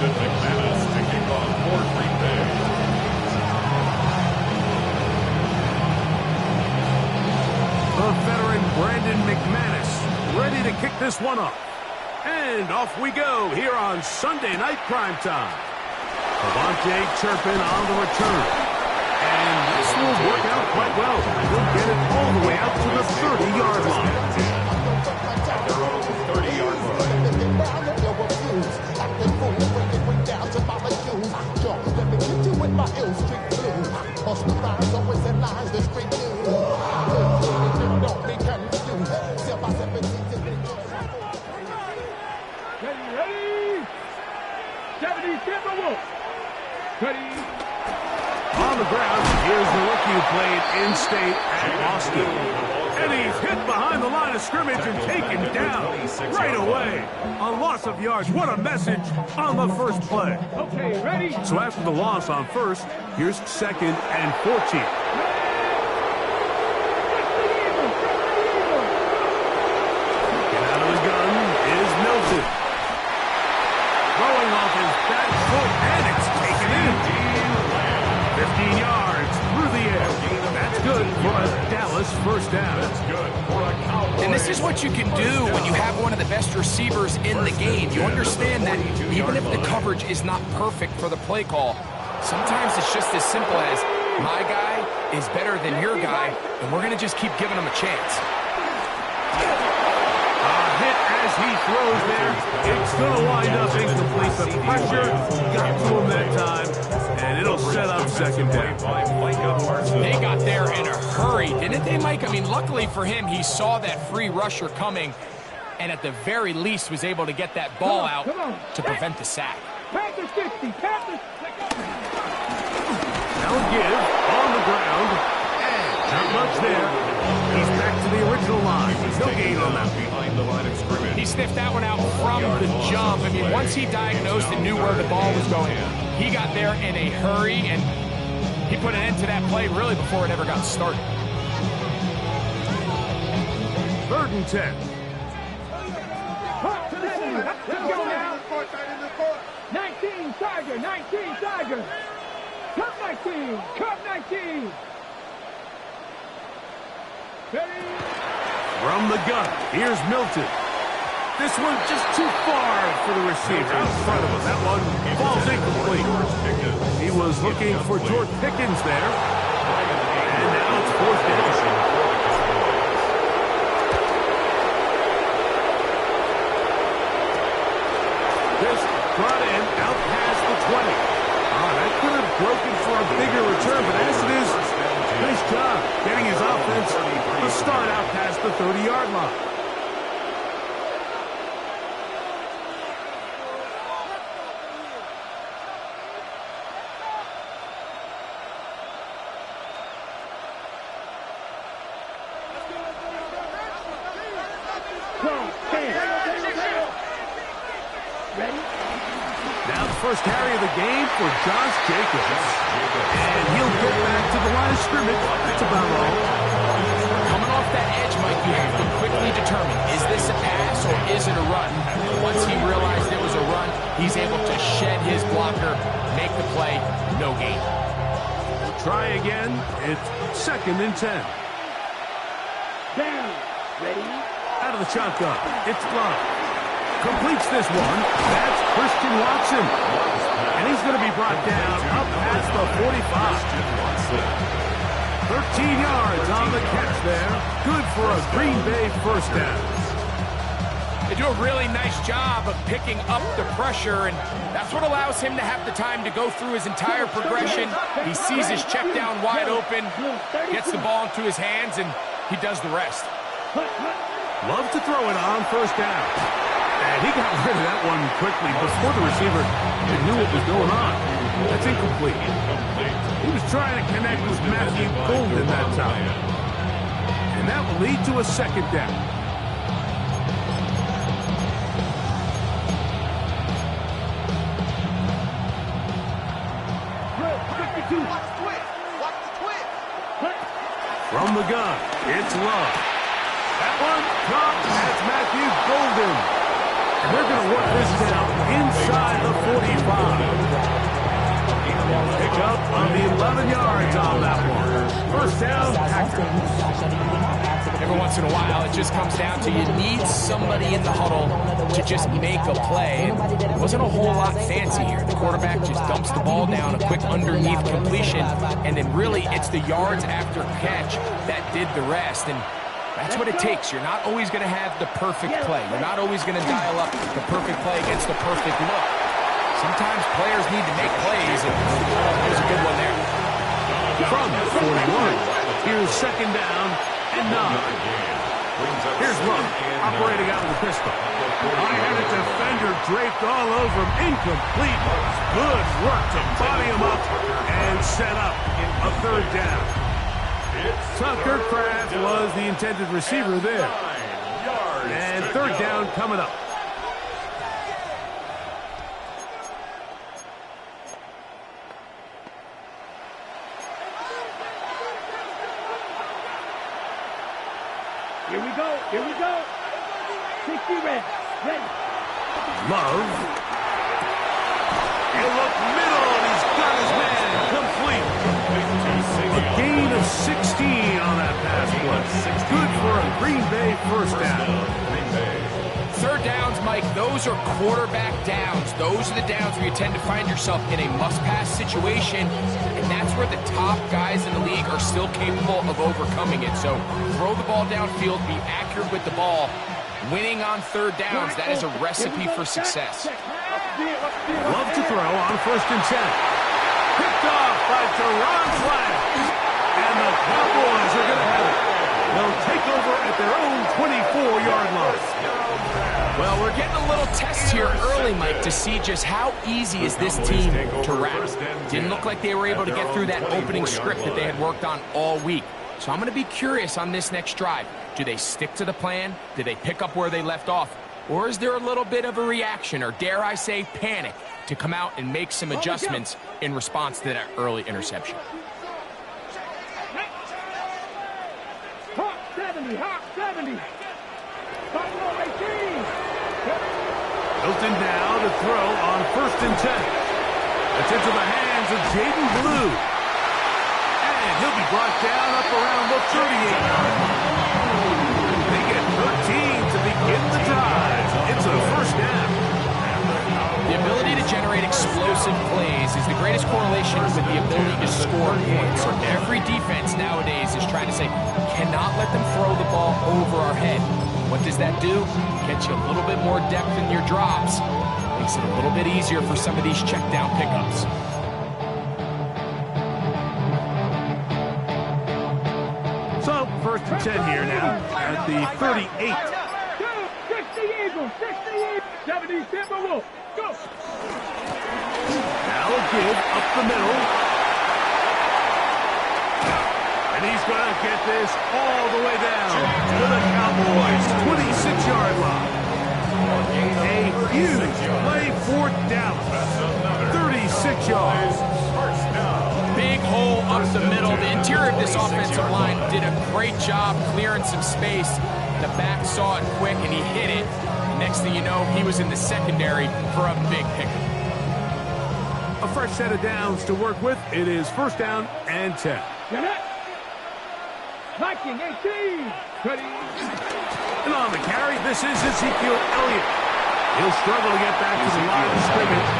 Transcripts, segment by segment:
Brandon McManus to kick off for Green Bay. The veteran Brandon McManus ready to kick this one off. And off we go here on Sunday Night Primetime. Avante Turpin on the return. And this will work out quite well. He'll get it all the way out to the 30-yard line. Their own 30-yard line. Ready? 70, ready? On the ground, here's the rookie who played in-state at Austin. And he's hit behind the line of scrimmage and taken down right away. A loss of yards. What a message on the first play. Okay, ready? So after the loss on first, here's 2nd and 14. Get out of the gun is Milton. Throwing off his back foot, and it's taken in. 15 yards through the air. That's good for a Dallas first down. That's good for a Cowboys. And this is what you can do when you have one of the best receivers in the game. You understand that even if the coverage is not perfect for the play call, sometimes it's just as simple as my guy is better than your guy, and we're going to just keep giving him a chance. Hit as he throws there. It's going to wind up incomplete. The pressure got to him that time, and it'll set up second down. They got there in a hurry, didn't they, Mike? I mean, luckily for him, he saw that free rusher coming, and at the very least was able to get that ball out to prevent the sack. Panthers 50, Panthers. Now give on the ground. Not much there. He's back to the original line. No gain on that. Behind the line of scrimmage. He sniffed that one out from the jump. I mean, once he diagnosed and knew where the ball was going, he got there in a hurry, and he put an end to that play really before it ever got started. 3rd and 10. Let's go now. 19, Tiger, 19, Tiger. Cup 19, Cup 19. Ready? From the gun, here's Milton. This one just too far for the receiver. Out in front of him. That one falls incomplete. He was looking for George Pickens there. And now it's 4th down. This brought in out past the 20. That could have broken for a bigger return, but as it is, nice job getting his offense to start out past the 30-yard line. Now the first carry of the game for Josh Jacobs. And he'll get back to the line of scrimmage. That's about all. Coming off that edge, Mike, you have to quickly determine, is this a pass or is it a run? Once he realized it was a run, he's able to shed his blocker, make the play, no gain. We'll try again. It's 2nd and 10. Down. Ready? Out of the shotgun. It's Love. Completes this one. That's Christian Watson. And he's going to be brought down up past the 45. 13 yards on the catch there. Good for a Green Bay first down. They do a really nice job of picking up the pressure, and that's what allows him to have the time to go through his entire progression. He sees his check down wide open, gets the ball into his hands, and he does the rest. Love to throw it on first down. And he got rid of that one quickly before the receiver knew what was going on. That's incomplete. He was trying to connect with Matthew Golden that time. And that will lead to a second down. From the gun, it's Love. That one caught. That's Matthew Golden. And they're going to work this down inside the 45. of the 11 yards on that one. First down, Packers. Every once in a while, it just comes down to you need somebody in the huddle to just make a play. It wasn't a whole lot fancy here. The quarterback just dumps the ball down, a quick underneath completion, and then really it's the yards after catch that did the rest. And that's what it takes. You're not always going to have the perfect play. You're not always going to dial up the perfect play against the perfect look. Sometimes players need to make plays, and it was a good one there. From 41, here's second down and 9. Here's Luck, operating out of the pistol. I had a defender draped all over him. Incomplete. Good work to body him up and set up a third down. Tucker Kraft was the intended receiver there. And third down coming up. Here we go. Here we go. 60 reps. Ready. Love. He'll look middle, and he's got his man complete. A gain of 16 on that pass play. Good for a Green Bay first down. Third downs, Mike, those are quarterback downs. Those are the downs where you tend to find yourself in a must-pass situation, and that's where the top guys in the league are still capable of overcoming it. So throw the ball downfield, be accurate with the ball. Winning on third downs, that is a recipe for success. Love to throw on first and 10. Picked off by Teron Flash. And the Cowboys are going to have it. They'll take over at their own 24-yard line. Well, we're getting a little test here early, Mike, to see just how easy is this team to wrap. Didn't look like they were able to get through that opening script that they had worked on all week. So I'm going to be curious on this next drive. Do they stick to the plan? Do they pick up where they left off? Or is there a little bit of a reaction, or dare I say panic, to come out and make some adjustments in response to that early interception? Hawk 70. Hawk 70. Buffalo 18. Hilton now to throw on first and 10. It's into the hands of Jaden Blue. And he'll be brought down up around the 38. They get 13 to begin the drive. It's a first down. The ability to generate explosive plays is the greatest correlation with the ability to score points. So every defense nowadays is trying to say, cannot let them throw the ball over our head. What does that do? Gets you a little bit more depth in your drops. Makes it a little bit easier for some of these check down pickups. So, first and 10 here now at the 38. 60 Eagles. 60 Eagles. 70 Timberwolves. Go. Now a give up the middle. And he's going to get this all the way down to the Cowboys' 26-yard line. A huge play for Dallas. 36 yards. Big hole up the middle. The interior of this offensive line did a great job clearing some space. The back saw it quick, and he hit it. Next thing you know, he was in the secondary for a big pickup. A fresh set of downs to work with. It is first down and 10. Get it. Viking 18. Ready. And on the carry, this is Ezekiel Elliott. He'll struggle to get back to the line of scrimmage.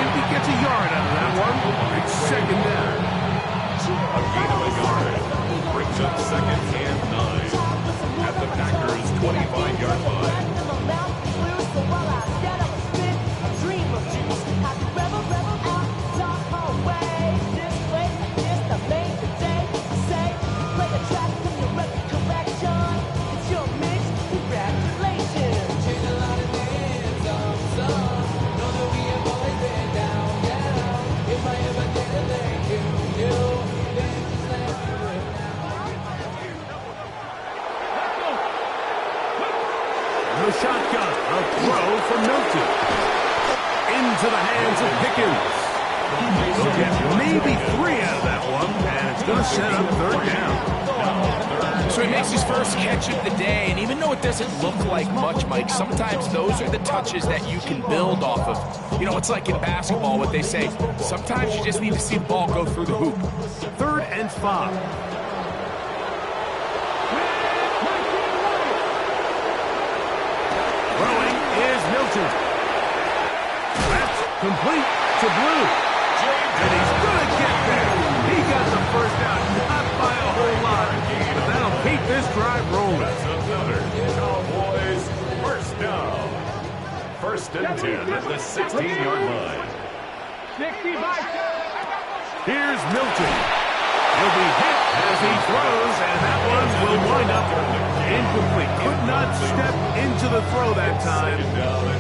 If he gets a yard out of that one, it's second down. A gain of a yard brings up second and 9 at the Packers' 25-yard line. The shotgun, a throw from Milton. Into the hands of Pickens. They'll get maybe 3 out of that one, and it's going to set up third down. So he makes his first catch of the day, and even though it doesn't look like much, Mike, sometimes those are the touches that you can build off of. You know, it's like in basketball, what they say, sometimes you just need to see the ball go through the hoop. 3rd and 5. Throwing is Milton. That's complete to Blue. And he's going to get there. He got the first down, not by a whole lot, but that'll keep this drive rolling. Another Cowboys first down. 1st and 10 at the 16-yard line. 65. Here's Milton. He'll be hit as he throws, and that one will wind up incomplete. Could not step into the throw that time.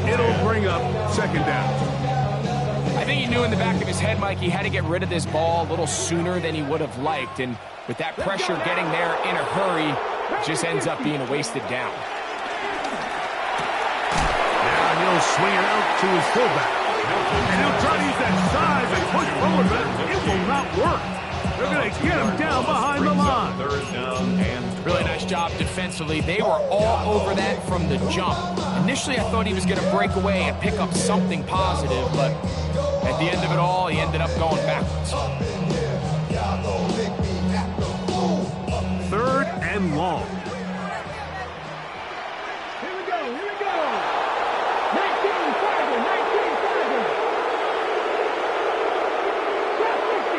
It'll bring up 2nd down. I think he knew in the back of his head, Mike, he had to get rid of this ball a little sooner than he would have liked. And with that pressure getting there in a hurry, it just ends up being a wasted down. Now he'll swing it out to his fullback. And he'll try to use that size and push forward, but it will not work. They're going to get him down behind the line. 3rd down and Really nice job defensively. They were all over that from the jump. Initially, I thought he was going to break away and pick up something positive, but at the end of it all, he ended up going backwards. 3rd and long. Here we go. 19 farther.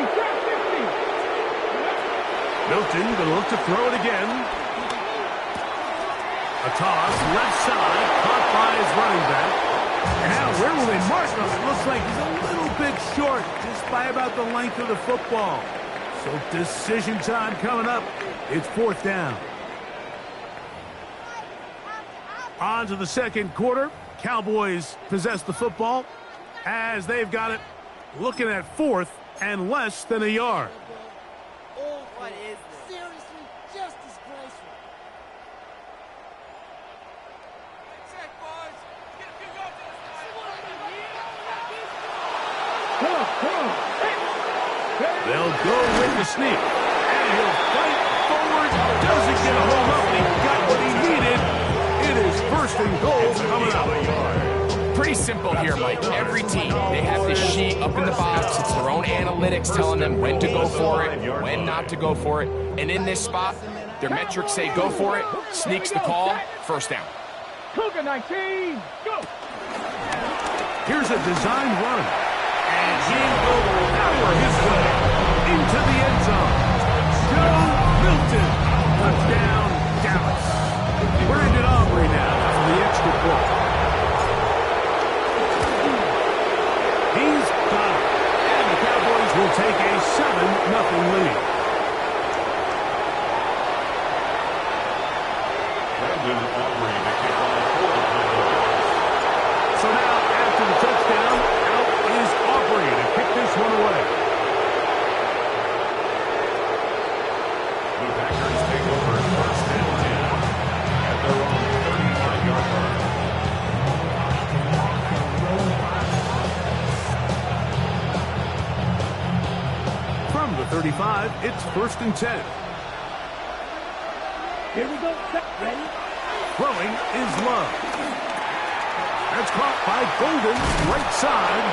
Trap 50. Milton going to look to throw it again. A toss, left side, caught by his running back. And now where will they mark him? It looks like he's a little bit short, just by about the length of the football. So decision time coming up. It's 4th down. On to the 2nd quarter. Cowboys possess the football as they've got it looking at 4th and less than a yard. Oh, what is this? Seriously, just disgraceful. Come on. They'll go with the sneak. And he'll fight forward. Doesn't get a hold up. He got what he needed. It is 1st and goal coming up. Pretty simple here, Mike. Every team, they have this sheet up in the box. It's their own analytics telling them when to go for it, when not to go for it. And in this spot, their metrics say go for it, sneaks the call, 1st down. Cougar 19. Go. Here's a design run. And he will power his way into the end zone. Joe Milton. Touchdown, Dallas. Brandon Aubrey now for the extra point. He's got it. And the Cowboys will take a 7-0 lead. Brandon Aubrey to kick off for the Cowboys. So now, after the touchdown, out is Aubrey to kick this one away. The Packers take over 1st and 10 at their own 35-yard line. From the 35, it's 1st and 10. Here we go. Ready? Throwing is Love. That's caught by Golden, right side.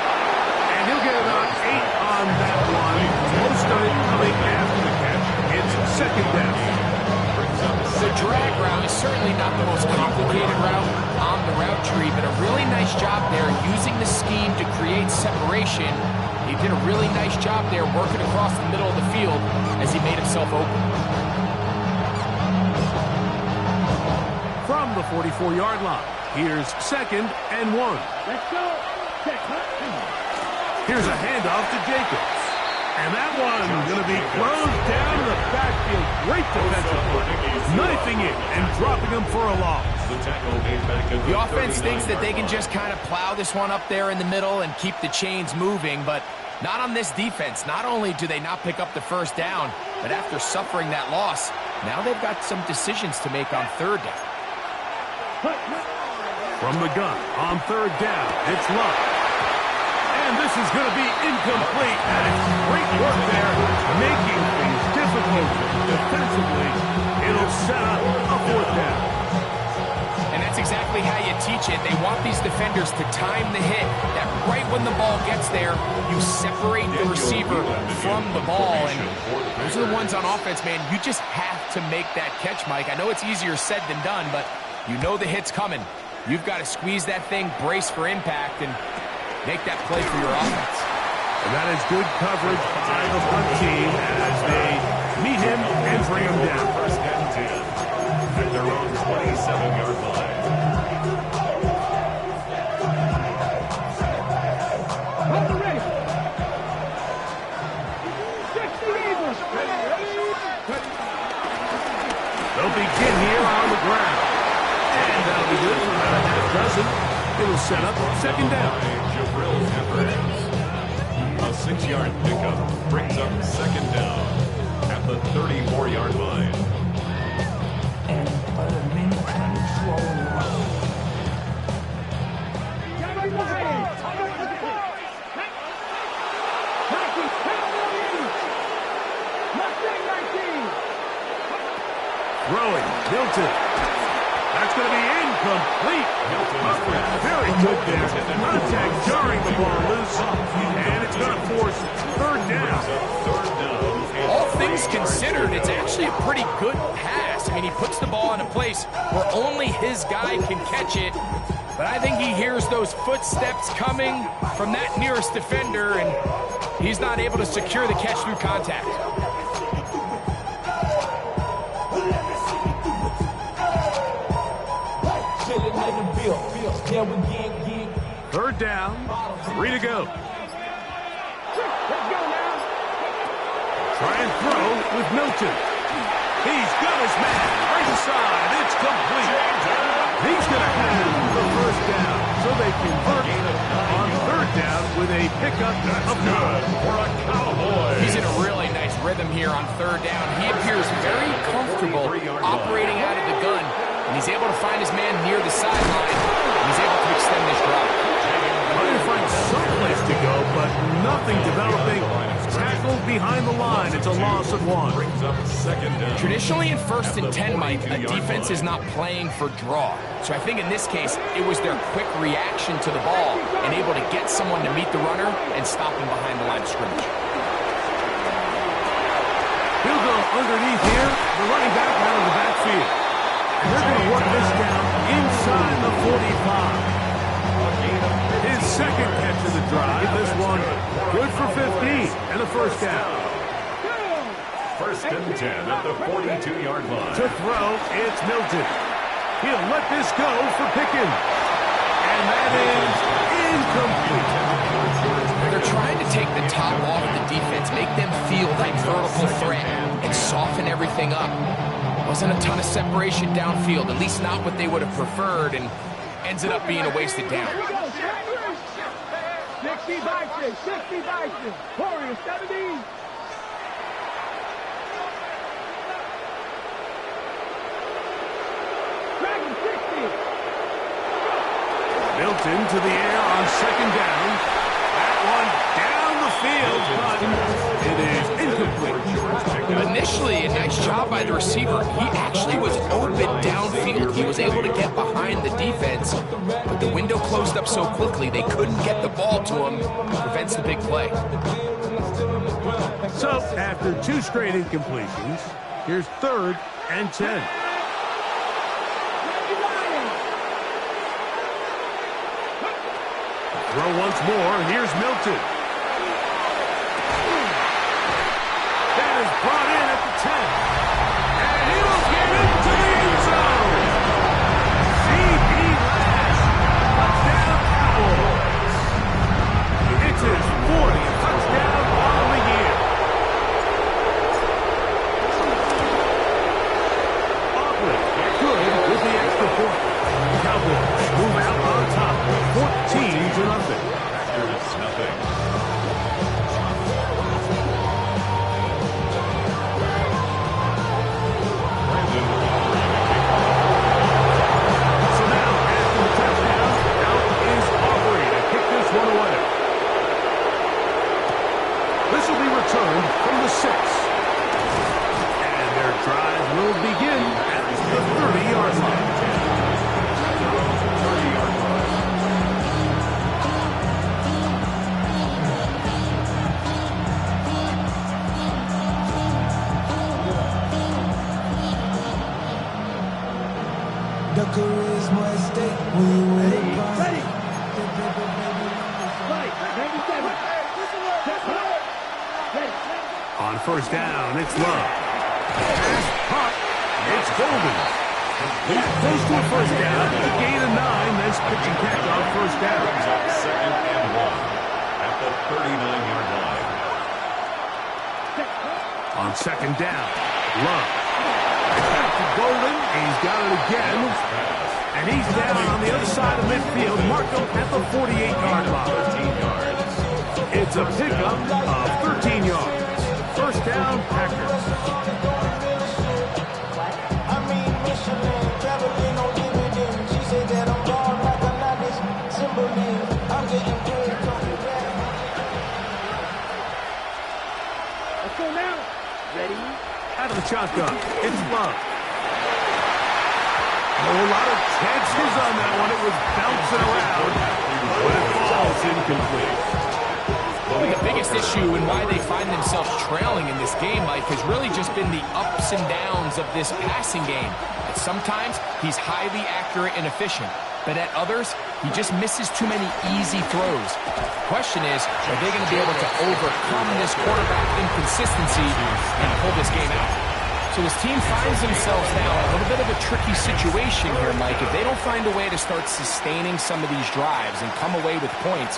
And he'll get about 8 on that one. Most of it coming after the catch. It's 2nd down. The drag route is certainly not the most complicated route on the route tree, but a really nice job there using the scheme to create separation. He did a really nice job there working across the middle of the field as he made himself open. From the 44-yard line, here's 2nd and 1. Let's go. Check. Here's a handoff to Jacobs. And that one going to be thrown down in the backfield. Great defensive play. Knifing it and dropping him for a loss. The tackle made back at The offense thinks that they can just kind of plow this one up there in the middle and keep the chains moving, but not on this defense. Not only do they not pick up the 1st down, but after suffering that loss, now they've got some decisions to make on 3rd down. From the gun on 3rd down, it's Love. And this is going to be incomplete, and it's great work there, making things difficult defensively. It'll set up a fourth down. And that's exactly how you teach it. They want these defenders to time the hit, that right when the ball gets there, you separate the receiver from the ball. And those are the ones on offense, man. You just have to make that catch, Mike. I know it's easier said than done, but you know the hit's coming. You've got to squeeze that thing, brace for impact, and make that play for your offense. And that is good coverage by the front team as they meet him and bring him down. First and 10 at their own 27-yard line. On the race. 60 Eagles. They'll begin here on the ground. And that'll be good for about a half dozen. It'll set up second down. Jabril Peppers. A 6-yard pickup brings up second down at the 34-yard line. Throwing, Milton. That's going to be incomplete. Very good there. Contact jarring the ball loose. And it's going to force third down. All things considered, it's actually a pretty good pass. I mean, he puts the ball in a place where only his guy can catch it. But I think he hears those footsteps coming from that nearest defender, and he's not able to secure the catch through contact. Third down, 3 to go. Try and throw with Milton. He's got his man ringside. It's complete. He's going to have the first down, so they convert on third down with a pickup of 9 for a Cowboy. He's in a really nice rhythm here on third down. He appears very comfortable operating out of the gun, and he's able to find his man near the sideline, and he's able to extend this drive. Trying to find some place to go, but nothing developing. Tackled behind the line. It's a loss of 1. Brings up second down. Traditionally in first and 10, Mike, a defense is not playing for draw. So I think in this case, it was their quick reaction to the ball and able to get someone to meet the runner and stop him behind the line of scrimmage. He'll go underneath here. The running back out of the backfield. And they're going to work this down inside the 45. His second catch of the drive. This one good for 15 and a first down. First and 10 at the 42-yard line. To throw, it's Milton. He'll let this go for Pickens. And that is incomplete. They're trying to take the top off the defense, make them feel that vertical threat, and soften everything up. Wasn't a ton of separation downfield, at least not what they would have preferred, and ends it up being a wasted down. 60 Bison, 60 Bison, Warriors 70. Dragon 60. Milton to the air on second down. That one down the field, but it is incomplete. Initially, a nice job by the receiver. He actually was open downfield. He was able to get behind the defense, but the window closed up so quickly they couldn't get the ball to him. Prevents the big play. So, after 2 straight incompletions, here's third and 10. Throw once more, and here's Milton. That is brought in at the 10. And he will get into the end zone. C.B. Lash, touchdown Cowboys. It's his 40th touchdown on the year. Aubrey, good with the extra point. Cowboys move out on top, 14-0. Packers nothing. So now, after the touchdown, out is Aubrey to kick this one away. returned from the 6. And their drive will begin at the 30-yard line. The charisma at stake when you win it. Ready. Right. 97. Ready. On first down, it's Love. Pass caught. It's Golden. He's close to a first down. A gain of 9. Nice pitch and catch on first down. Brings up 2nd and 1 at the 39-yard line. On second down, Love. Back to Golden. He's got it again. And he's down on the other side of midfield. Marco at the 48-yard line. 13 yards. It's a pickup of 13 yards. First down, Packers. I mean, Michelin, traveling on dividends. She said that I'm gone like a lot of symbolism. I'm getting paid, talking back. Let's go now. Ready. Out of the shotgun, it's Love. A lot of chances on that one. It was bouncing around, but it falls incomplete. Well, the biggest issue and why they find themselves trailing in this game, Mike, has really just been the ups and downs of this passing game. At sometimes, he's highly accurate and efficient, but at others, he just misses too many easy throws. The question is, are they going to be able to overcome this quarterback inconsistency and pull this game out? So his team finds themselves now in a little bit of a tricky situation here, Mike. If they don't find a way to start sustaining some of these drives and come away with points,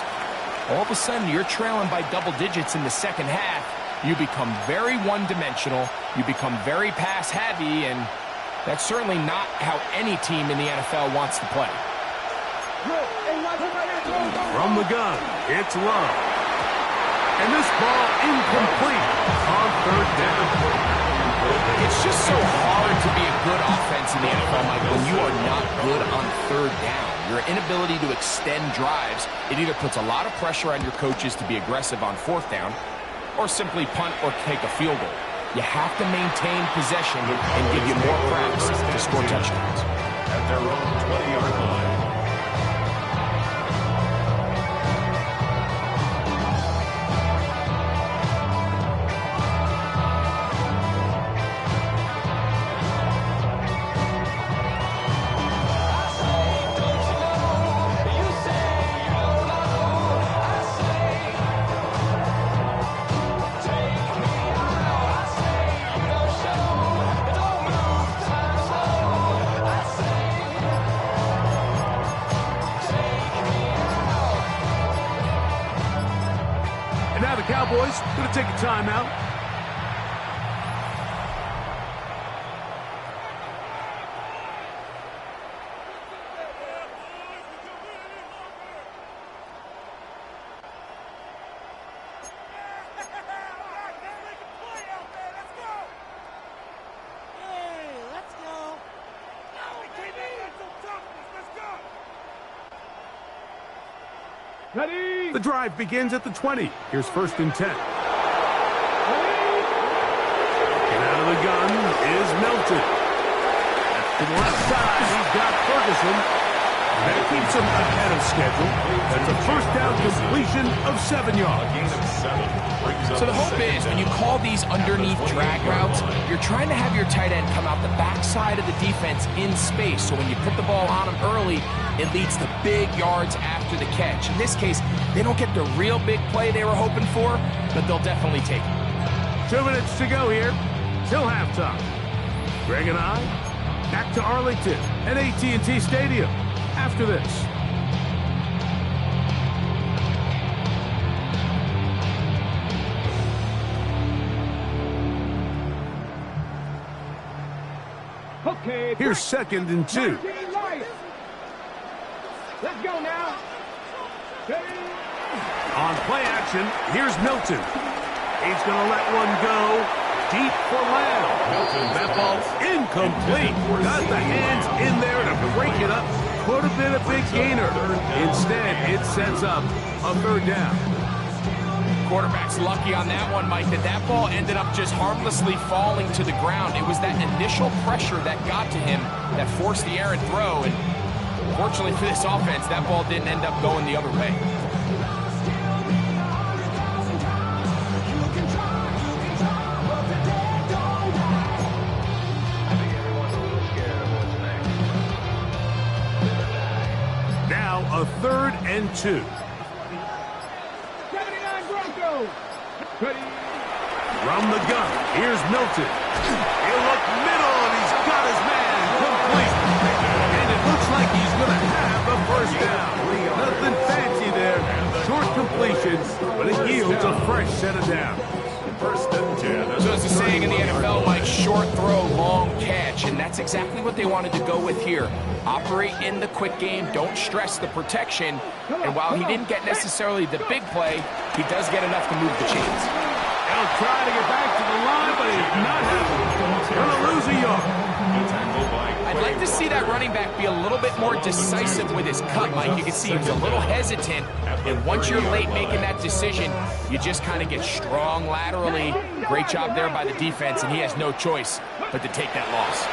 all of a sudden you're trailing by double digits in the second half. You become very one-dimensional. You become very pass-heavy, and that's certainly not how any team in the NFL wants to play. From the gun, it's Love. And this ball incomplete on third down. It's just so hard to be a good offense in the NFL, Mike, when you are not good on third down. Your inability to extend drives, it either puts a lot of pressure on your coaches to be aggressive on fourth down or simply punt or take a field goal. You have to maintain possession and give you more cracks to score touchdowns. At their own 20-yard line. Cowboys going to take a timeout. Ready. The drive begins at the 20. Here's first and 10. And out of the gun is Melton. To the left side, he's got Ferguson. That keeps him ahead of schedule. That's a first down completion of 7 yards. Gain of 7. Brings up So the hope is when you call these underneath drag routes, you're trying to have your tight end come out the backside of the defense in space. So when you put the ball on him early, it leads to big yards after the catch. In this case, they don't get the real big play they were hoping for, but they'll definitely take it. 2 minutes to go here till halftime. Greg and I back to Arlington at AT&T Stadium after this. Okay. Here's second and 2. Let's go now. On play action, here's Milton. He's going to let one go deep for Lamb. That ball's incomplete. Got the hands in there to break it up. Could have been a big gainer. Instead, it sets up a third down. quarterback's lucky on that one, Mike, that ball ended up just harmlessly falling to the ground. It was that initial pressure that got to him that forced the errant throw, and fortunately for this offense, that ball didn't end up going the other way. Now a 3rd and 2. 79 Broncos. Ready. From the gun, here's Milton. He'll look middle, and he's got his man complete. And it looks like he's going to have a first down. Nothing fancy there. Short completion, but it yields a fresh set of downs. 1st and 10. So as the saying in the NFL, Mike, short throw, long catch, and that's exactly what they wanted to go with here. Operate in the quick game, don't stress the protection, and while he didn't get necessarily the big play, he does get enough to move the chains. He'll try to get back to the line, but he's not happening. Going to lose a yard. I'd like to see that running back be a little bit more decisive with his cut, Mike. You can see he was a little hesitant, and once you're late making that decision, you just kind of get strong laterally. Great job there by the defense, and he has no choice but to take that loss.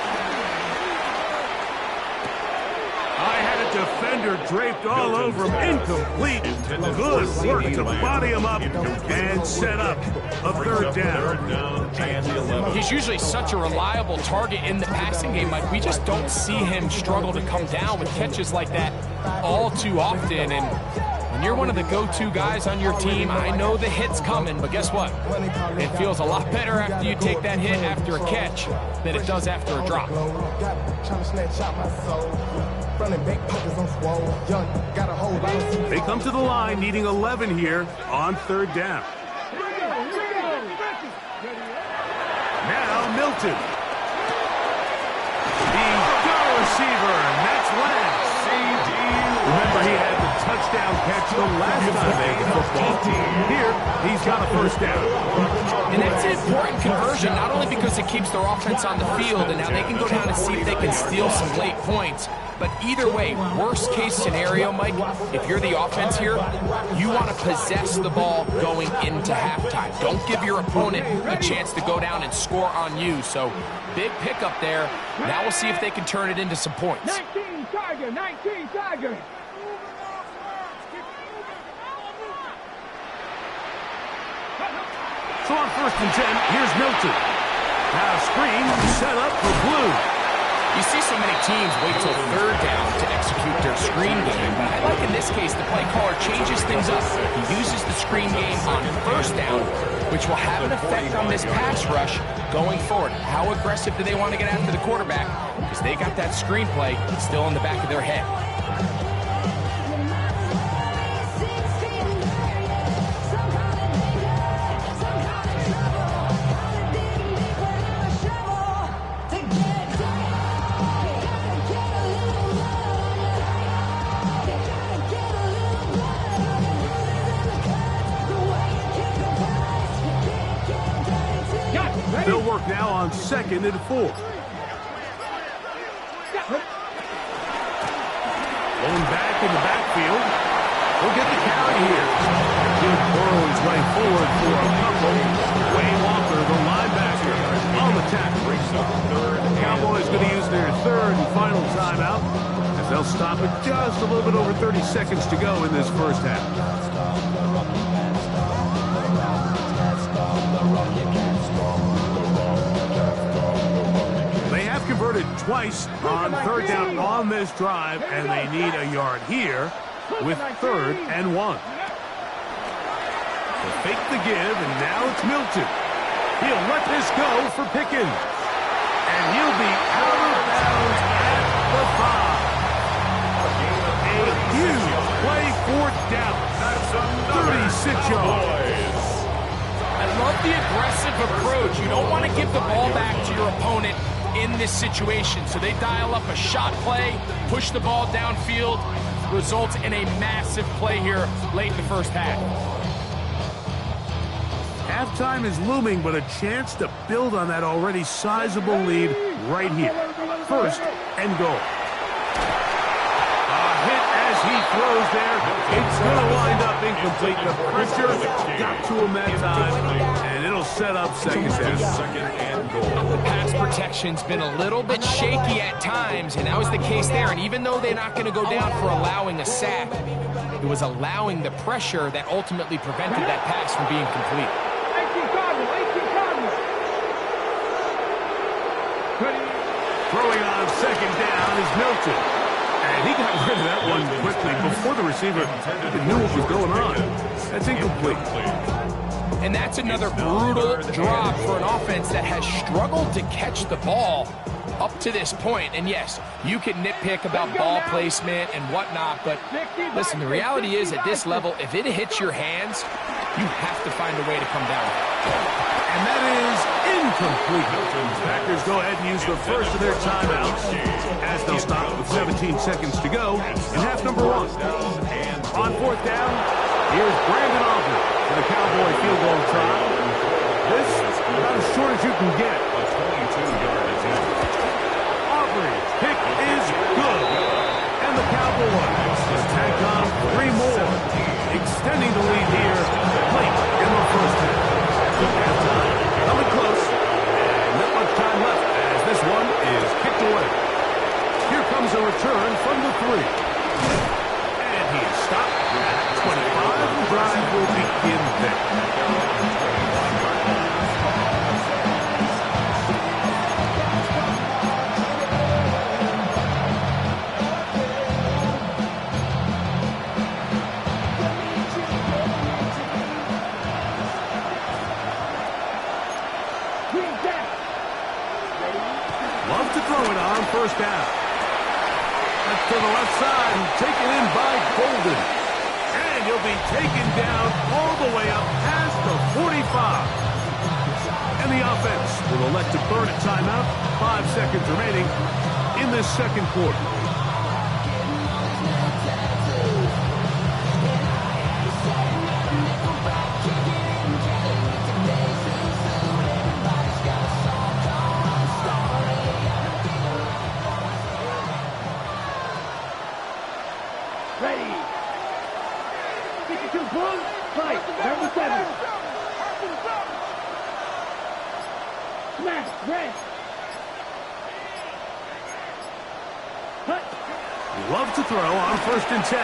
I had a defender draped all over him. Incomplete. Good work to body him up and set up a 3rd down. He's usually such a reliable target in the passing game, Mike. We just don't see him struggle to come down with catches like that all too often. And when you're one of the go-to guys on your team, I know the hit's coming, but guess what? It feels a lot better after you take that hit after a catch than it does after a drop. They come to the line needing 11 here on 3rd down. Now Milton. He's got a receiver, and that's Lance. Remember, he had the touchdown catch the last time they had football. Here, he's got a first down. And that's an important conversion, not only because it keeps their offense on the field, and now they can go down and see if they can steal some late points. But either way, worst case scenario, Mike, if you're the offense here, you want to possess the ball going into halftime. Don't give your opponent a chance to go down and score on you. So big pickup there. Now we'll see if they can turn it into some points. 19 Tiger, 19 Tiger. So on 1st and 10, here's Milton. Now screen set up for Blue. You see so many teams wait till 3rd down to execute their screen game, but I like in this case the play caller changes things up. He uses the screen game on 1st down, which will have an effect on this pass rush going forward. How aggressive do they want to get after the quarterback? Because they got that screen play still in the back of their head. They'll work now on 2nd and 4. Going back in the backfield. We'll get the carry here. Good throw his way forward for a couple. Wayne Walker, the linebacker, on the tackle. The Cowboys going to use their 3rd and final timeout as they'll stop it just a little bit over 30 seconds to go in this first half. Converted twice on 3rd down on this drive, and they need a yard here with 3rd and 1. So fake the give, and now it's Milton. He'll let this go for Pickens, and he'll be out of bounds at the 5. A huge play for Dallas. 36 yards. I love the aggressive approach. You don't want to give the ball back to your opponent in this situation. So they dial up a shot play, push the ball downfield, results in a massive play here late in the first half. Halftime is looming, but a chance to build on that already sizable lead right here. 1st and goal. A hit as as he throws there, it's going to wind up incomplete. The pressure got to him that time, and it'll set up second down. Second and goal. The pass protection's been a little bit shaky at times, and that was the case there. And even though they're not going to go down for allowing a sack, it was allowing the pressure that ultimately prevented that pass from being complete. 18 Cardinals, 18 Cardinals. Throwing on second down is Milton. And he got rid of that one quickly before the receiver even knew what was going on. That's incomplete. And that's another brutal drop for an offense that has struggled to catch the ball up to this point. And yes, you can nitpick about ball placement and whatnot, but listen, the reality is at this level, if it hits your hands, you have to find a way to come down. And that is incomplete. Packers go ahead and use the first of their timeouts as they'll stop with 17 seconds to go in half number one. On fourth down, here's Brandon Aubrey for the Cowboy field goal try. This about as short as you can get. A 22-yard attempt. Aubrey's pick is good. And the Cowboys just tack on 3 more, extending the lead here late in the first half. Halftime coming close, and not much time left as this one is kicked away. Here comes a return from the 3. And he is stopped at 25. The drive will begin there. Love to throw it on first down. That's to the left side and taken in by Golden. And he'll be taken down all the way up past the 45. And the offense will elect to burn a timeout. 5 seconds remaining in this second quarter. Ready. 52 Bulls. Right. 37. Smash. Red. Hut. Love to throw on first and 10.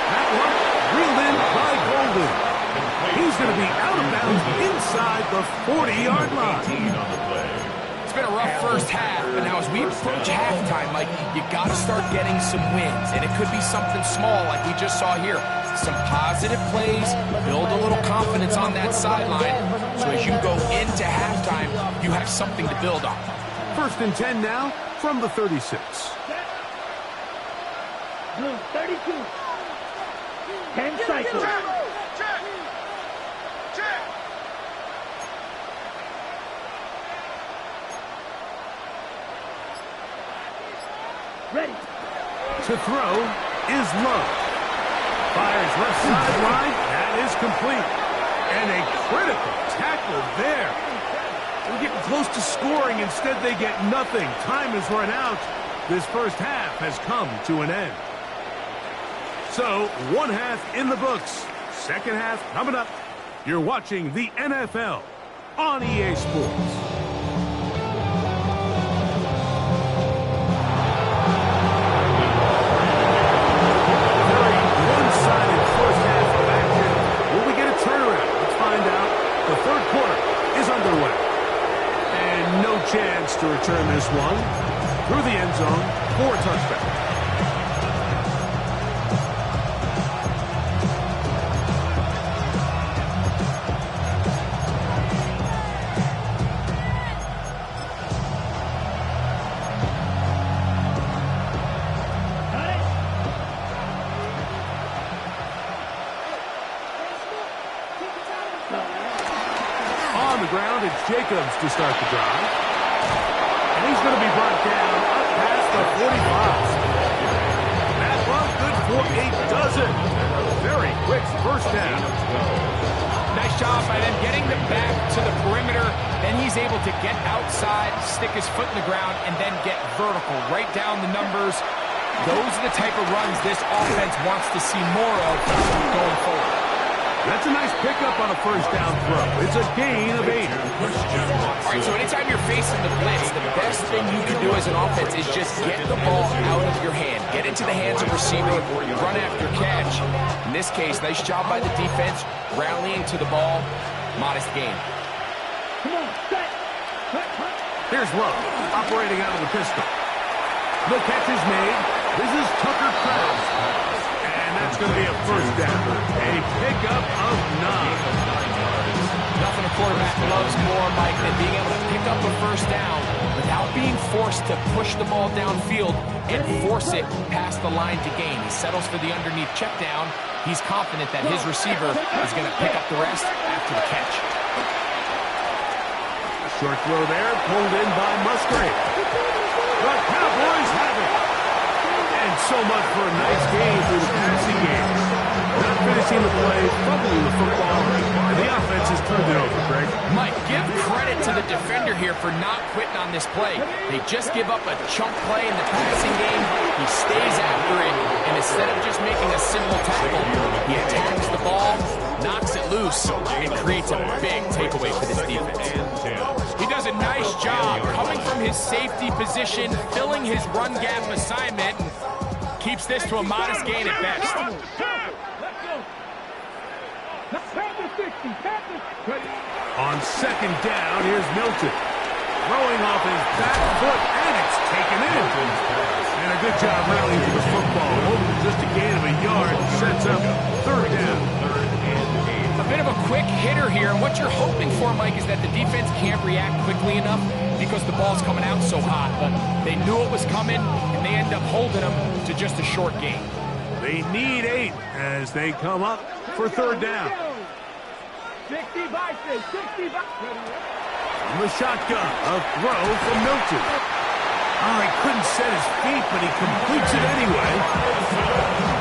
That one reeled in by Golden. He's going to be out of bounds inside the 40-yard line. 18 on the play. It's been a rough first half, but now as we approach halftime, like, you got to start getting some wins, and it could be something small like we just saw here. Some positive plays, build a little confidence on that sideline, so as you go into halftime, you have something to build on. First and 10 now from the 36. Blue 32. 10 cycles. Ready. To throw is Love. Fires left sideline. That is complete. And a critical tackle there. We're getting close to scoring. Instead, they get nothing. Time has run out. This first half has come to an end. So, one half in the books. Second half coming up. You're watching the NFL on EA Sports. Chance to return this one through the end zone for a touchdown. On the ground, it's Jacobs to start the drive. And he's going to be brought down up past the 45. That was good for a dozen. A very quick first down. Nice job by them getting them back to the perimeter. Then he's able to get outside, stick his foot in the ground, and then get vertical right down the numbers. Those are the type of runs this offense wants to see more of going forward. That's a nice pickup on a first down throw. It's a gain of 8. All right, so anytime you're facing the blitz, the best thing you can do as an offense is just get the ball out of your hand. Get into the hands of receiver, run after catch. In this case, nice job by the defense, rallying to the ball. Modest gain. Come on, set. Here's Love, operating out of the pistol. The catch is made. This is Tucker Kraft. And that's going to be a first down. A pickup of 9. Nothing a quarterback loves more, Mike, than being able to pick up a first down without being forced to push the ball downfield and force it past the line to gain. He settles for the underneath check down. He's confident that his receiver is going to pick up the rest after the catch. Short throw there, pulled in by Musgrave. The Cowboys have it. And so much for a nice game through the passing game. Not finishing the play, fumbling the football, and the offense has turned it over, Greg. Mike, give credit to the defender here for not quitting on this play. They just give up a chunk play in the passing game. He stays after it, and instead of just making a simple tackle, he attacks the ball, knocks it loose, and creates a big takeaway for this defense. He does a nice job coming from his safety position, filling his run gap assignment, and keeps this to a modest gain at best. On second down, here's Milton. Throwing off his back foot, and it's taken in. And a good job rallying to the football. Over just a gain of a yard, sets up third down. A bit of a quick hitter here, and what you're hoping for, Mike, is that the defense can't react quickly enough because the ball's coming out so hot. But they knew it was coming, and they end up holding them to just a short gain. They need 8 as they come up for third down. 60 boxes, 60 boxes. From the shotgun, a throw from Milton. Oh, he couldn't set his feet, but he completes it anyway.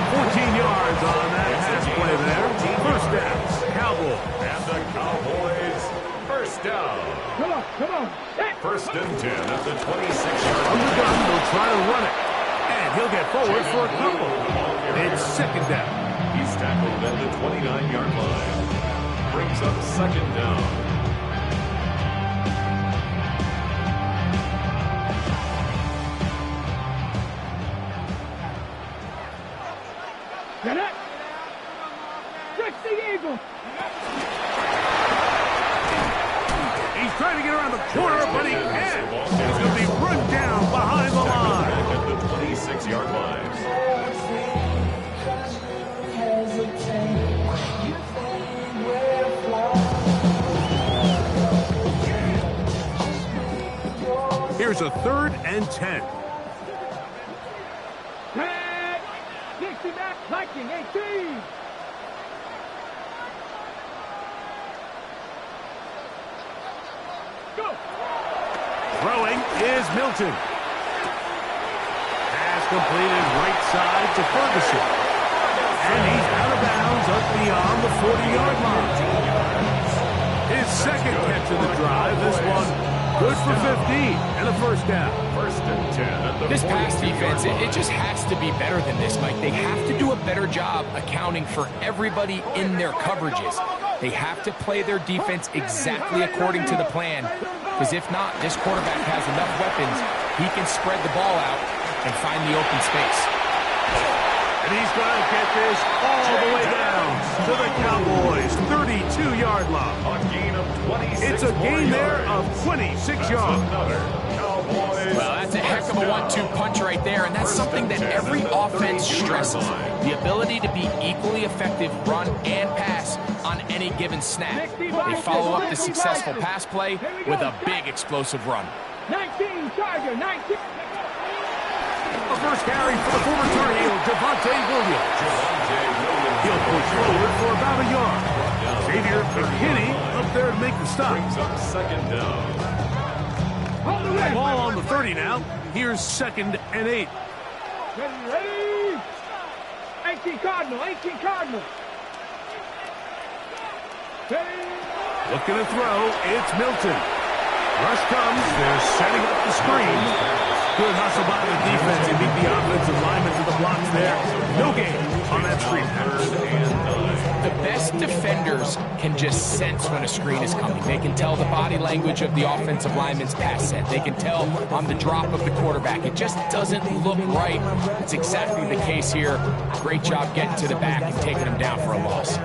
14 yards on that pass play there. First down, Cowboys. And the Cowboys, first down. Come on, come on. First and 10 at the 26-yard From the line. gun, he'll try to run it. And he'll get forward for a couple. It's second down. He's tackled at the 29-yard line. Brings up second down. Get it. 60 Eagles. He's trying to get around the corner, but he can't. He's going to be run down behind the line. Back at the 26-yard line. Here's a 3rd and 10. 60 back, punching, 18. Go. Throwing is Milton. Pass completed right side to Ferguson. And he's out of bounds up beyond the 40-yard line. His second catch of the drive. This one good for 15 and a first down. First and 10 at the This pass 42-yard defense, line. it just has to be better than this, Mike. They have to do a better job accounting for everybody in their coverages. They have to play their defense exactly according to the plan, because if not, this quarterback has enough weapons. He can spread the ball out and find the open space. And he's going to get this all the way down to the Cowboys' 32-yard line. A gain of 26. It's a gain there of 26 yards. Another Cowboys. Well, that's a heck of a 1-2 punch right there, and that's something that every offense stresses. The ability to be equally effective run and pass on any given snap. They follow up the successful pass play with a big explosive run. 19, Charger, 19. The first carry for the former Tar Heel, Javonte Williams. He'll push forward for about a yard. Xavier McKinney up there to make the stop. Brings up second down. Hold the red. Ball on the 30 now. Here's 2nd and 8. Ready? 18 Cardinal, 18 Cardinal. Ready? Looking to throw, it's Milton. Rush comes, they're setting up the screen. Good hustle by the defense. They beat the offensive linemen to the blocks there. No gain on that screen pass. The best defenders can just sense when a screen is coming. They can tell the body language of the offensive lineman's pass set. They can tell on the drop of the quarterback. It just doesn't look right. It's exactly the case here. Great job getting to the back and taking him down for a loss.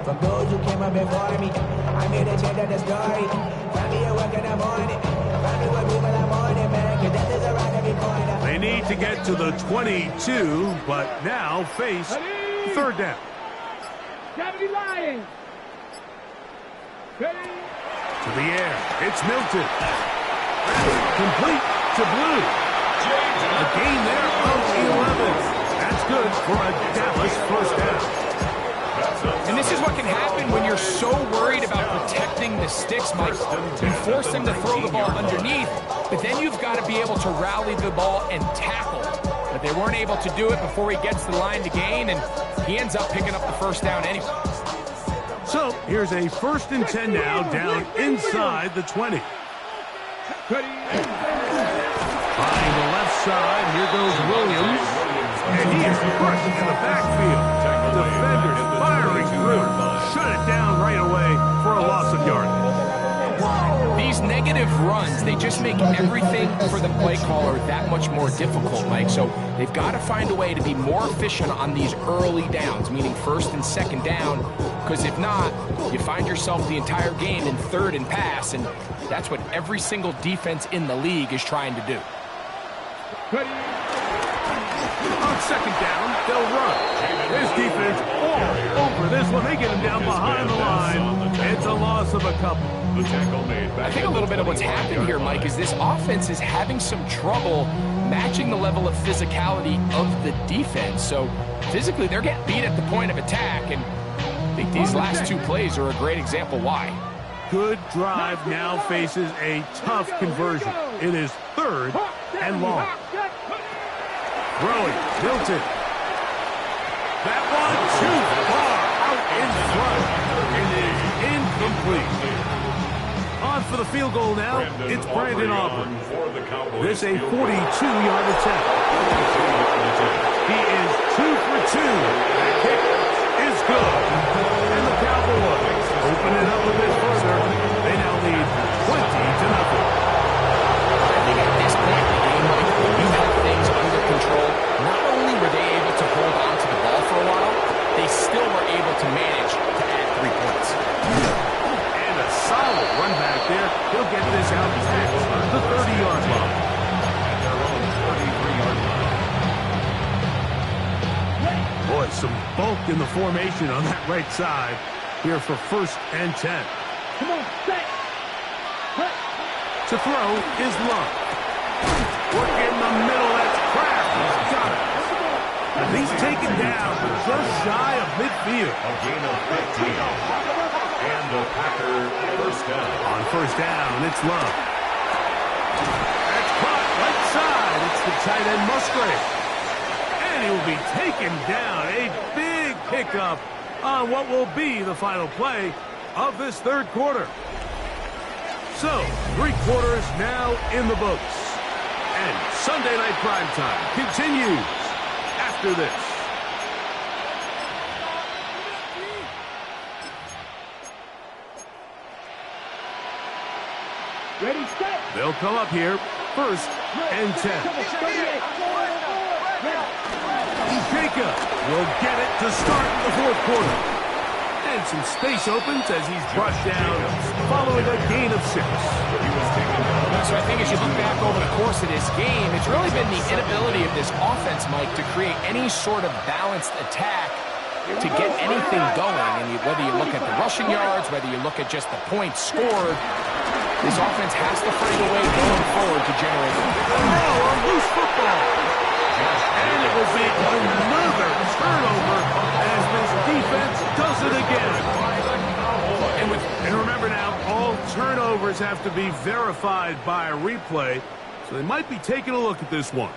From those who came up before me, I made a change of the story. Find me a work in the morning. Find me what people I'm on it, man. Cause that is around every corner. They need to get to the 22, but now face third down. Gravity Lions. Ready? To the air. It's Milton. Complete to Blue. A gain there of 11. That's good for a Dallas first down. And this is what can happen when you're so worried about protecting the sticks, Mike. You force them to throw the ball underneath, but then you've got to be able to rally the ball and tackle. But they weren't able to do it before he gets the line to gain, and he ends up picking up the first down anyway. So here's a 1st and 10 now, down inside the 20. Ready? Buying the left side, here goes Williams. And he is crushed in the backfield. Defenders firing through. Shut it down right away for a loss of yardage. These negative runs, they just make everything for the play caller that much more difficult, Mike. So they've got to find a way to be more efficient on these early downs, meaning 1st and 2nd down, because if not, you find yourself the entire game in 3rd and pass, and that's what every single defense in the league is trying to do. Ready? On 2nd down, they'll run. This defense all over this one. They get him down behind the line. It's a loss of a couple. The tackle made back. I think a little bit of what's happened here, Mike, is this offense is having some trouble matching the level of physicality of the defense. So physically, they're getting beat at the point of attack, and I think these last 2 plays are a great example why. Good drive now faces a tough conversion. It is 3rd and long. Throwing, Milton. That one too far out in front. It is incomplete. On for the field goal now, it's Brandon Aubrey. This a 42-yard attempt. He is 2 for 2. That kick is good. And the Cowboys open it up a bit further. They now lead 20-0. I think at this point in the game, Mike, when you have things under control, not only were they able to hold on to the ball for a while, they still were able to manage to add 3 points. And a solid run back there. He'll get this out past the 30-yard line. At their own 33-yard line. Boy, some bulk in the formation on that right side here for 1st and 10. Come on, set. To throw is Love. Work in the middle, that's Kraft. He's got it. And he's taken down just shy of midfield. A gain of 15. And the Packer first down. On 1st down, it's Love. That's caught right side. It's the tight end Musgrave. And he will be taken down. A big pickup on what will be the final play of this 3rd quarter. So, 3 quarters now in the books. And Sunday Night Primetime continues after this. Ready, set. They'll come up here, 1st and 10. Jacob will get it to start the 4th quarter. And some space opens as he's brushed down following a gain of 6. So I think as you look back over the course of this game, it's really been the inability of this offense, Mike, to create any sort of balanced attack to get anything going. And whether you look at the rushing yards, whether you look at just the points scored, this offense has to find a way going forward to generate. Oh, a loose football. And it will be another turnover as this defense does it again. And remember now, all turnovers have to be verified by a replay, so they might be taking a look at this one.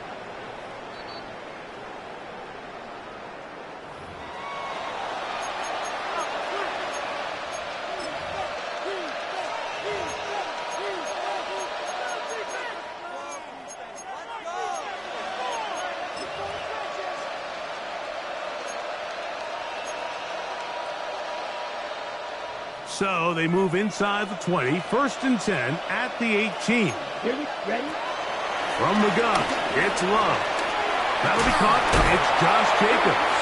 So they move inside the 20, 1st and 10 at the 18. Ready? From the gun, it's Love. That'll be caught. It's Josh Jacobs.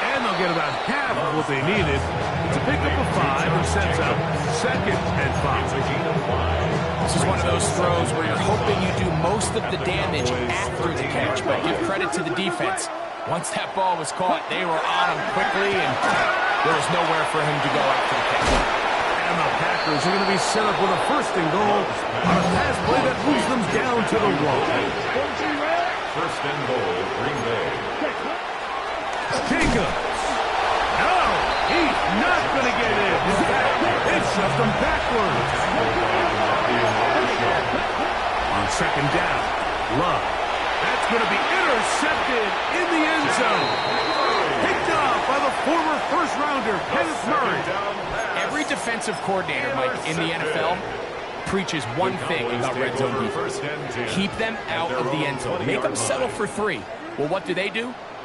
And they'll get about half of what they needed to pick up a 5 and sets up 2nd and 5. This is one of those throws where you're hoping you do most of the damage after the catch, but give credit to the defense. Once that ball was caught, they were on him quickly, and there was nowhere for him to go after the catch. And the Packers are going to be set up with a 1st and goal on a pass play that moves them down to the wall. 1st and goal, Green Bay. Jacobs. No, he's not going to get in. In fact, they shoved him backwards. On 2nd down, Love. That's going to be intercepted in the end zone. Picked up by the former first-rounder, Kenneth Murray. Every defensive coordinator, Mike, in the NFL preaches one thing about red zone defense. Keep them out of the end zone. Make them settle for 3. Well, what do?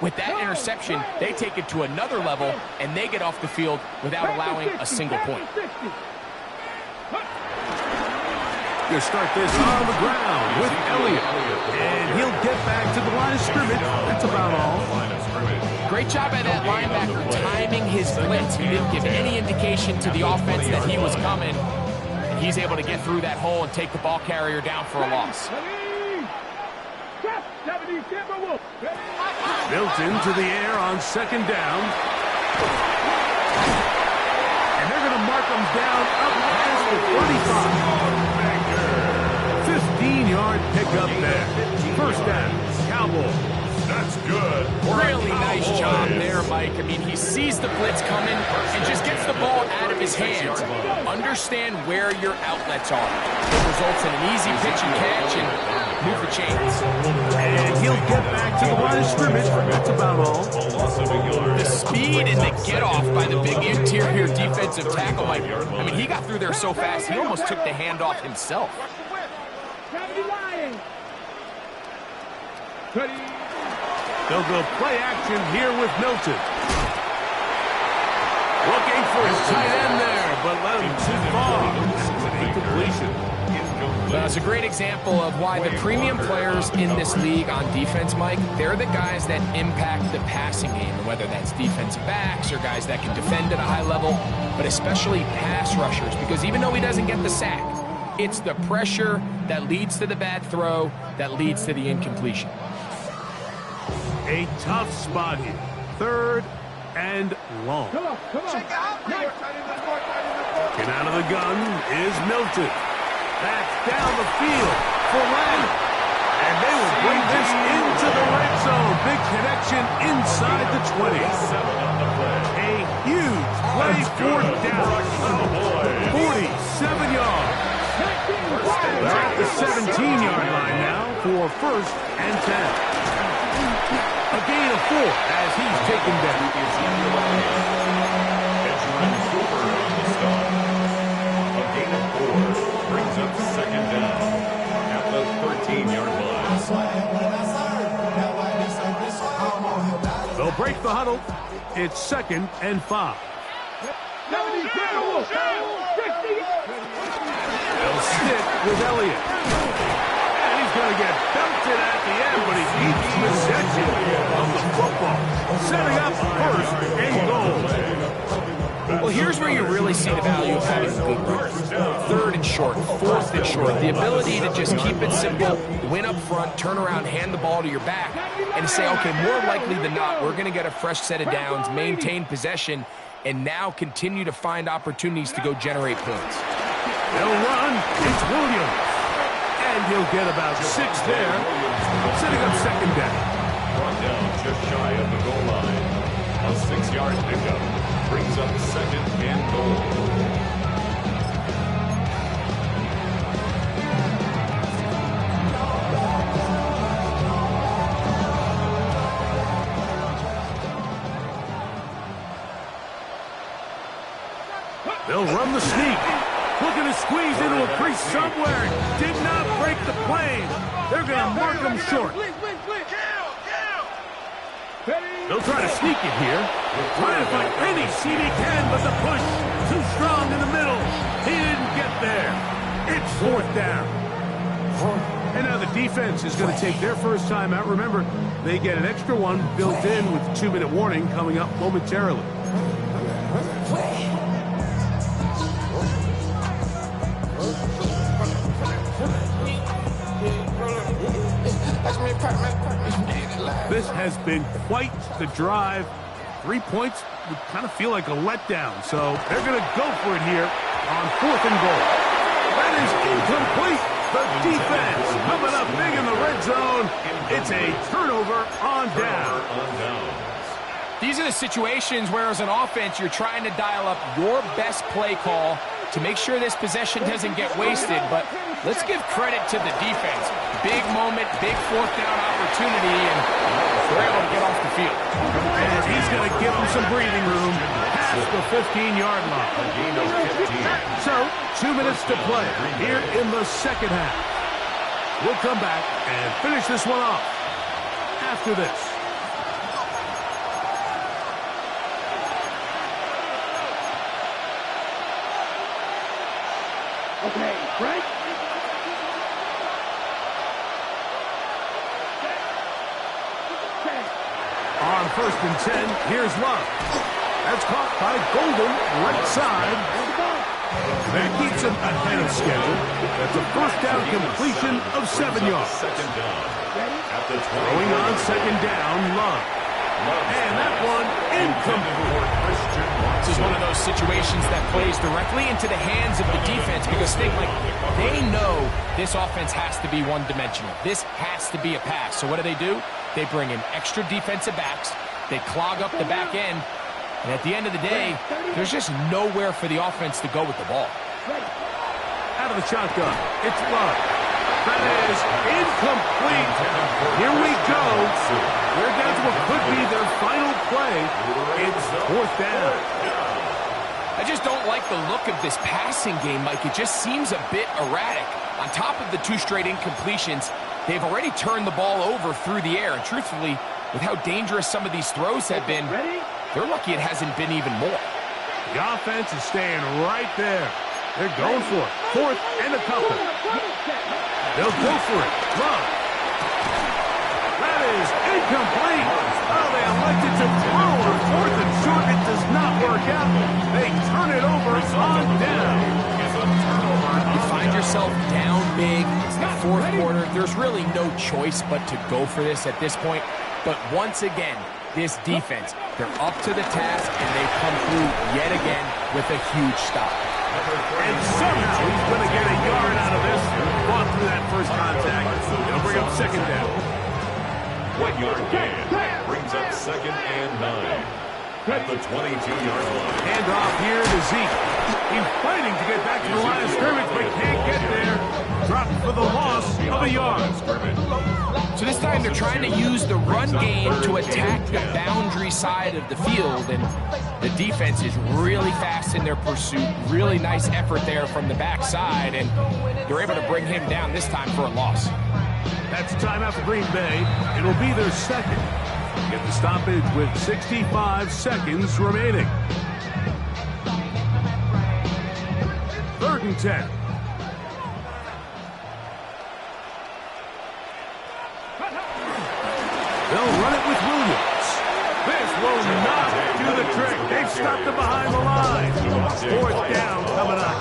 With that interception, they take it to another level, and they get off the field without allowing a single point. You start this on the ground with Elliott. And he'll get back to the line of scrimmage. That's about all. Great job by that linebacker timing his blitz. He didn't give any indication to the offense that he was coming. And he's able to get through that hole and take the ball carrier down for a loss. Built into the air on 2nd down. And they're going to mark him down up past the 45. 15-yard pickup there. 1st down, Cowboys. That's good. Really nice job there, Mike. I mean, he sees the blitz coming and just gets the ball out of his hands. Understand where your outlets are. It results in an easy pitch and catch and move the chains. And he'll get back to the line of scrimmage. That's about all. The speed and the get-off by the big interior defensive tackle, Mike. I mean, he got through there so fast, he almost took the handoff himself. They'll go play action here with Milton. Looking for his tight end there, but let him too far. That's an incompletion. That's a great example of why the premium players in this league on defense, Mike, they're the guys that impact the passing game, whether that's defensive backs or guys that can defend at a high level, but especially pass rushers, because even though he doesn't get the sack, it's the pressure that leads to the bad throw that leads to the incompletion. A tough spot here. 3rd and long. Come on. Check out here. Looking out of the gun is Milton. That's down the field for Lamb. And they will bring this into the red zone. Big connection inside the 20. A huge play for Dallas. 47 yards. They're at the 17-yard line now for 1st and 10. A gain of 4 as he's taken down. Benjamin Cooper on the stop. A gain of 4 brings up 2nd down at the 13-yard line. They'll break the huddle. It's 2nd and 5. They'll stick with Elliott. And he's going to get belted at the end, but he keeps possession of the football. Setting up 1st and goal. Well, here's where you really see the value of having a good run. 3rd and short, 4th and short. The ability to just keep it simple, win up front, turn around, hand the ball to your back, and say, okay, more likely than not, we're going to get a fresh set of downs, maintain possession, and now continue to find opportunities to go generate points. They'll run. It's Williams. And he'll get about 6 there, setting up 2nd down. Brought down just shy of the goal line. A 6-yard pickup brings up 2nd and goal. They'll run the sneak. Looking to squeeze into a crease somewhere. Did not break the plane. They're going to mark him short. They'll try to sneak it here. Trying to find any seam he can, but the push Too strong in the middle. He didn't get there. It's fourth down. And now the defense is going to take their first time out. Remember, they get an extra one built in with 2-minute warning coming up momentarily. This has been quite the drive. 3 points would kind of feel like a letdown, so they're going to go for it here on 4th and goal. That is incomplete. The defense coming up big in the red zone. It's a turnover on down. These are the situations where, as an offense, you're trying to dial up your best play call to make sure this possession doesn't get wasted. But let's give credit to the defense. Big moment, big 4th down opportunity, and they're able to get off the field. And he's going to give them some breathing room past the 15-yard line. So, 2 minutes to play here in the second half. We'll come back and finish this one off after this. Okay, Frank. On 1st and 10, here's Love. That's caught by Golden, right side. That keeps him ahead of schedule. That's a first down completion of 7 yards. Second down. At the 20. Throwing on 2nd down, Love. And that one incomplete. This is one of those situations that plays directly into the hands of the defense because they know this offense has to be one-dimensional. This has to be a pass. So what do? They bring in extra defensive backs. They clog up the back end. And at the end of the day, there's just nowhere for the offense to go with the ball. Out of the shotgun, it's Love. That is incomplete. Here we go. We're down to what could be their final play. It's 4th down. I just don't like the look of this passing game, Mike. It just seems a bit erratic. On top of the 2 straight incompletions, they've already turned the ball over through the air. And truthfully, with how dangerous some of these throws have been, they're lucky it hasn't been even more. The offense is staying right there. They're going for it. 4th and a couple. They'll go for it. Love. That is incomplete. Oh, they elected to throw on 4th and short. It does not work out. They turn it over on down. You find yourself down big. It's the 4th quarter. There's really no choice but to go for this at this point. But once again, this defense, they're up to the task, and they come through yet again with a huge stop. And somehow he's going to get a yard out of this. Fought through that first contact. They'll bring up 2nd down. 1 yard gain. Brings up 2nd and 9. At the 22-yard line. Hand off here to Zeke. He's fighting to get back to the line of scrimmage, but can't get there. Dropped for the loss of a yard. So this time they're trying to use the run game to attack the boundary side of the field, and the defense is really fast in their pursuit. Really nice effort there from the backside, and they're able to bring him down this time for a loss. That's timeout for Green Bay. It'll be their second. Get the stoppage with 65 seconds remaining. 3rd and 10. They'll run it with Williams. This will not do the trick. They've stopped it behind the line. 4th down coming up.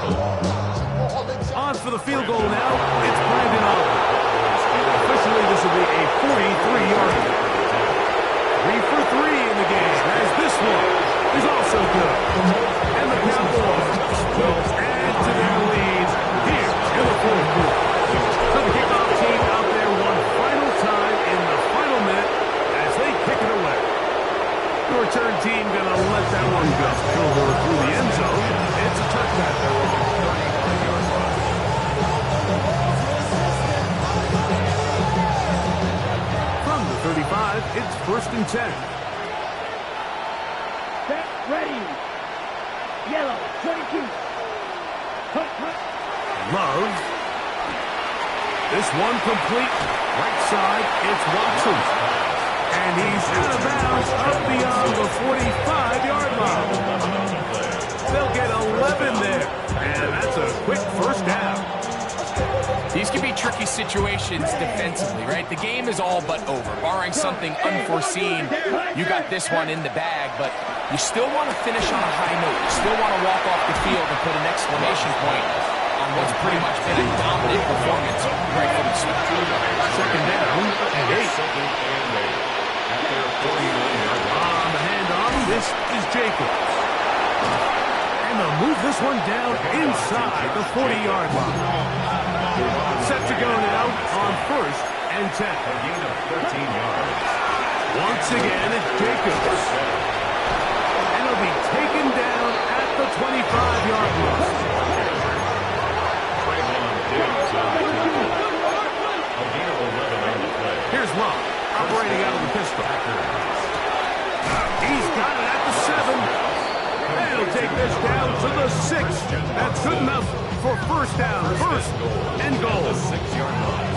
On for the field goal now. It's Brandon Oliver. Officially, this will be a 43-yard. 3 for 3 in the game, as this one is also good. And the Cowboys will add to their lead here in the 4th quarter. So the kickoff team out there one final time in the final minute as they kick it away. The return team going to let that one go. Over through the end zone. It's a touchdown. From the 35, it's 1st and 10. Set, ready. Yellow, 22. Hunt, hunt. Love. This one complete. Right side, it's Watson. And he's out of bounds up beyond the 45-yard line. They'll get 11 tricky situations defensively, right? The game is all but over. Barring something unforeseen, you got this one in the bag, but you still want to finish on a high note. You still want to walk off the field and put an exclamation point on what's pretty much been a dominant performance right from the start. Second down and 8. Second and 8. At their 49-yard line. On the handoff, this is Jacobs. And they'll move this one down inside the 40-yard line. Set to go now on 1st and 10. A gain of 13 yards. Once again, it's Jacobs. And he'll be taken down at the 25-yard line. Trayvon Diggs on the tackle. A gain of 11 on the play. Here's Love, operating out of the pistol. He's got it at the 7. And he'll take this down to the 6. That's good enough for first down, first and goal. The 6-yard line.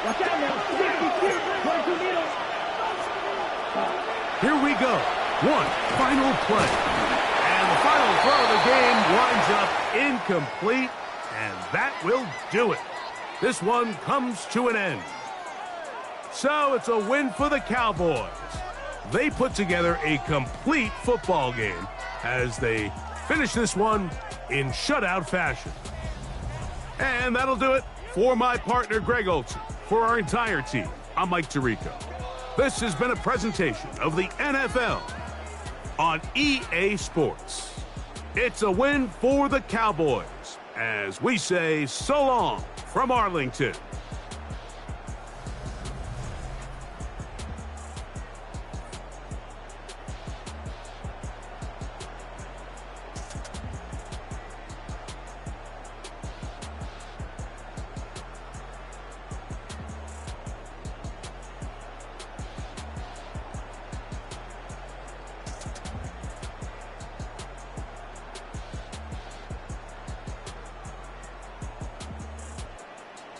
Watch out now. 62. 22 meters. Here we go. One final play. And the final throw of the game winds up incomplete, and that will do it. This one comes to an end. So it's a win for the Cowboys. They put together a complete football game as they finish this one in shutout fashion. And that'll do it for my partner, Greg Olsen. For our entire team, I'm Mike Tirico. This has been a presentation of the NFL on EA Sports. It's a win for the Cowboys as we say so long from Arlington.